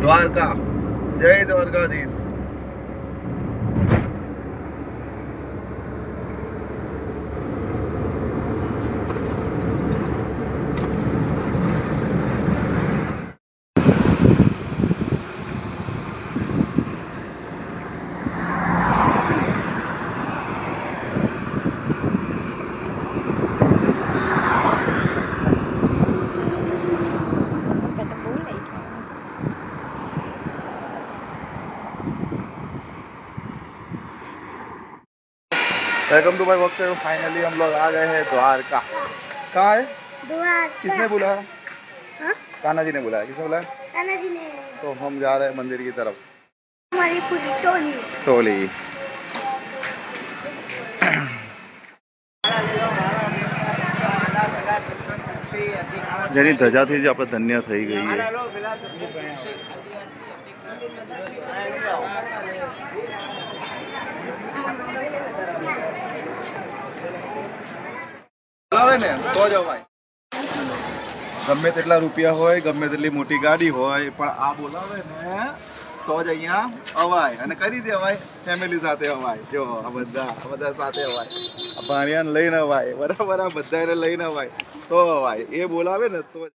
દ્વારકા, જય Dwarkadhish. Welcome to my work. Finally हम लोग आ गए हैं द्वारका। कहाँ है? द्वारका। किसने बुलाया? हाँ? कान्हा जी ने बुलाया। किसने बुलाया? कान्हा जी ने। तो हम जा रहे हैं मंदिर की तरफ। हमारी पूरी टोली। टोली। જેની ધજાથી જ આપણે ધન્ય થઈ ગઈ છે. આવે ને તો જ અવાય. ગમે તેટલા રૂપિયા હોય, ગમે તેટલી મોટી ગાડી હોય, પણ આ બોલાવે ને તો જ અહીંયા અવાય. અને કરી દેવાય ફેમિલી સાથે અવાય. જો આ બધા સાથે અવાય. આ ભાણિયાને લઈને અવાય, બરાબર. આ બધાને લઈને અવાય તો અવાય. એ બોલાવે ને તો